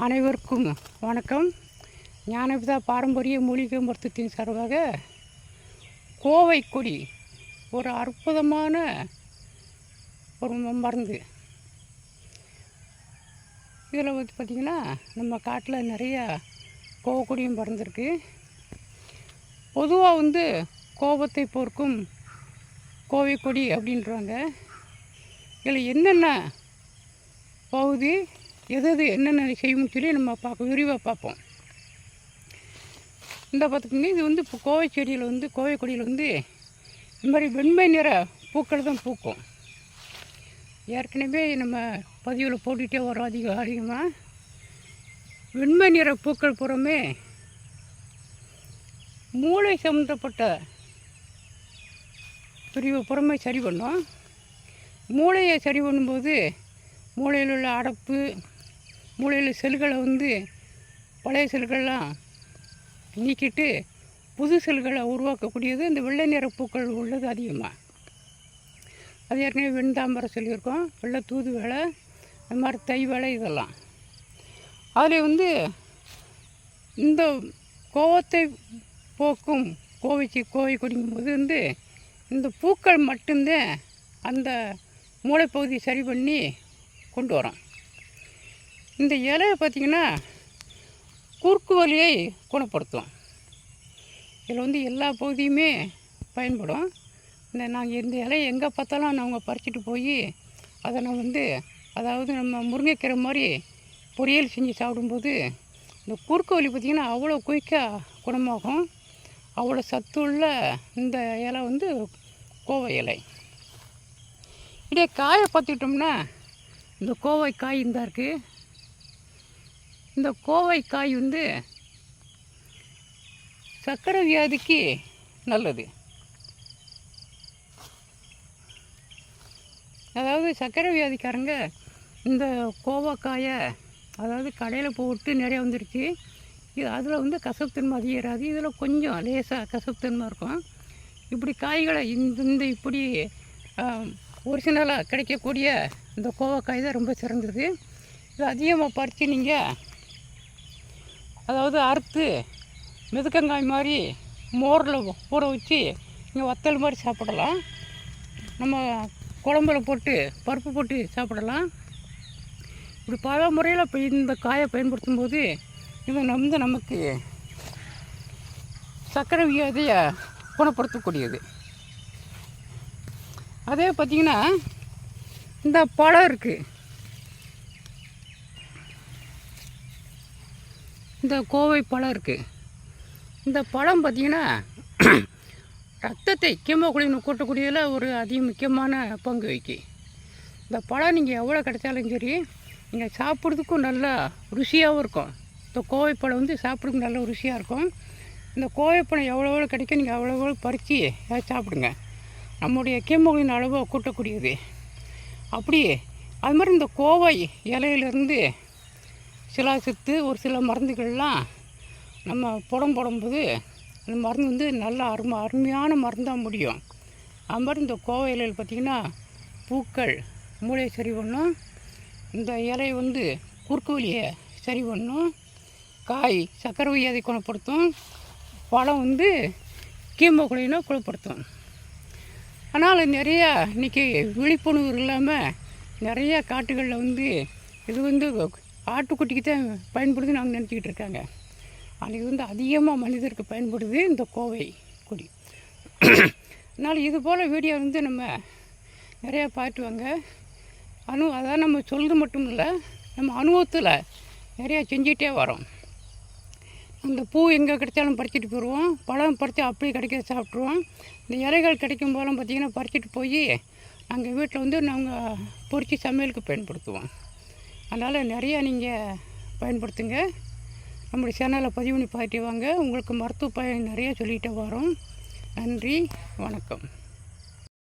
அனைவருக்கும் வணக்கம். ஞானபிதா பாரம்பரிய மூலிகை மருத்துவத்தின் சார்பாக கோவை கொடி ஒரு அற்புதமான ஒரு மருந்து. இதில் வந்து பார்த்திங்கன்னா நம்ம காட்டில் நிறையா கோவக்கொடியும் பறந்துருக்கு. பொதுவாக வந்து கோபத்தை போர்க்கும் கோவை கொடி அப்படின்றாங்க. இதில் என்னென்ன பகுதி எது என்னென்ன செய்யும்னு சொல்லி நம்ம விரிவாக பார்ப்போம். இந்த பார்த்துக்கிங்க, இது வந்து இப்போ கோவை செடியில் வந்து கோவை கொடியில் வந்து இந்த மாதிரி வெண்மை நிற பூக்கள் தான் பூக்கும். ஏற்கனவே நம்ம பதிவில் போட்டுகிட்டே வரோம். அதிகமாக வெண்மை நிற பூக்கள் புறமே மூளை சம்மந்தப்பட்ட பிரிவு புறமே சரி பண்ணோம். மூளையை சரி பண்ணும்போது மூளையில் உள்ள அடப்பு, மூளையில் செல்களை வந்து பழைய செல்கள்லாம் நீக்கிட்டு புது செல்களை உருவாக்கக்கூடியது இந்த வெள்ளை நிற பூக்கள் உள்ளது அதிகமாக. அது ஏற்கனவே வெண்தாம்பரை சொல்லியிருக்கோம், வெள்ளை தூது வேலை, இந்த மாதிரி தை வேலை, இதெல்லாம். அதில் வந்து இந்த கோவத்தை போக்கும் கோவை கொடிங்கும்போது வந்து இந்த பூக்கள் மட்டும்தான் அந்த மூளைப்பகுதியை சரி பண்ணி கொண்டு வரோம். இந்த இலையை பார்த்திங்கன்னா குறுக்கு வலியை குணப்படுத்தும். இதில் வந்து எல்லா பகுதியுமே பயன்படும். நாங்கள் இந்த இலையை எங்கே பார்த்தாலும் நாங்கள் பறிச்சுட்டு போய் அதை நான் வந்து அதாவது நம்ம முருங்கைக்கீரை மாதிரி பொரியல் செஞ்சு சாப்பிடும்போது இந்த குறுக்கு வலி பார்த்திங்கன்னா அவ்வளோ குயிக்காக குணமாகும். அவ்வளோ சத்துள்ள இந்த இலை வந்து கோவை இலை. இதே காயை பார்த்துக்கிட்டோம்னா இந்த கோவை காய் இந்த இருக்குது. இந்த கோவை காய் வந்து சர்க்கரை வியாதிக்கு நல்லது. அதாவது சர்க்கரை வியாதிக்காரங்க இந்த கோவைக்காயை அதாவது கடையில் போட்டு நிறையா வந்துருச்சு. இது அதில் வந்து கசப்புத்தன்மை அதிகராது, இதில் கொஞ்சம் லேசாக கசப்புத்தன்மை இருக்கும். இப்படி காய்களை இந்த இப்படி ஒரிஜினலாக கிடைக்கக்கூடிய இந்த கோவைக்காய் தான் ரொம்ப சிறந்தது. இது அதிகமாக பறித்து நீங்கள் அதாவது அறுத்து மிதக்கங்காய் மாதிரி மோரில் ஊற வச்சு நீங்கள் வத்தல் மாதிரி சாப்பிடலாம். நம்ம குழம்புல போட்டு பருப்பு போட்டு சாப்பிடலாம். இப்படி பல முறையில் இப்போ இந்த காயை பயன்படுத்தும் போது இது வந்து நமக்கு சர்க்கரை வியாதியை குணப்படுத்தக்கூடியது. அதே பார்த்திங்கன்னா இந்த பழம் இருக்குது, இந்த கோவை பழம் இருக்குது. இந்த பழம் பார்த்திங்கன்னா ரத்தத்தை ஹீமோகுளோபின் கூட்டக்கூடியதில் ஒரு முக்கியமான பங்கு வகிக்கும். இந்த பழம் நீங்கள் எவ்வளோ கிடைச்சாலும் சரி, நீங்கள் சாப்பிட்றதுக்கும் நல்லா ருசியாகவும் இருக்கும். இந்த கோவைப்பழம் வந்து சாப்பிட்றதுக்கு நல்ல ருசியாக இருக்கும். இந்த கோவைப்பழம் எவ்வளோ கிடைக்கும் நீங்கள் அவ்வளோ பறித்து சாப்பிடுங்க. நம்முடைய ஹீமோகுளோபின் அளவை கூட்டக்கூடியது. அப்படி அது மாதிரி இந்த கோவை இலையிலேருந்து சில சத்து ஒரு சில மருந்துகள்லாம் நம்ம போடும்போது அந்த மருந்து வந்து நல்லா அருமையான மருந்தாக முடியும். அது மாதிரி இந்த கோவை இலையில் பார்த்திங்கன்னா பூக்கள் மூளையை சரி பண்ணும், இந்த இலை வந்து குறுக்கு வலியை சரி பண்ணும், காய் சர்க்கரை வியாதி குணப்படுத்தும், பழம் வந்து ஹீமோகுளோபினை குணப்படுத்தும். ஆனால் நிறையா இன்றைக்கி விழிப்புணர்வு இல்லாமல் நிறையா காட்டுகளில் வந்து இது வந்து ஆட்டுக்குட்டிக்கு தான் பயன்படுது நாங்கள் நினச்சிக்கிட்டு இருக்காங்க. அன்றைக்கி வந்து அதிகமாக மனிதருக்கு பயன்படுது இந்த கோவை கொடி. அதனால் இது போல் வீடியோ வந்து நம்ம நிறையா பார்த்துவாங்க. அதான் நம்ம சொல்கிறது மட்டும் இல்லை, நம்ம அனுபவத்தில் நிறையா செஞ்சிகிட்டே வரோம். அந்த பூ எங்கே கிடைச்சாலும் பறிச்சிட்டு போயிடுவோம், பழம் பறித்து அப்படியே கிடைக்க சாப்பிட்ருவோம். இந்த இலைகள் கிடைக்கும் போலாம் பார்த்திங்கன்னா பறிச்சிட்டு போய் நாங்கள் வீட்டில் வந்து நாங்கள் பொறிச்சு சமையலுக்கு பயன்படுத்துவோம். அதனால் நிறையா நீங்கள் பயன்படுத்துங்க. நம்முடைய சேனலை பதிவு பண்ணி பார்த்துட்டு வாங்க. உங்களுக்கு மருத்துவ பயன் நிறையா சொல்லிகிட்டே வரோம். நன்றி, வணக்கம்.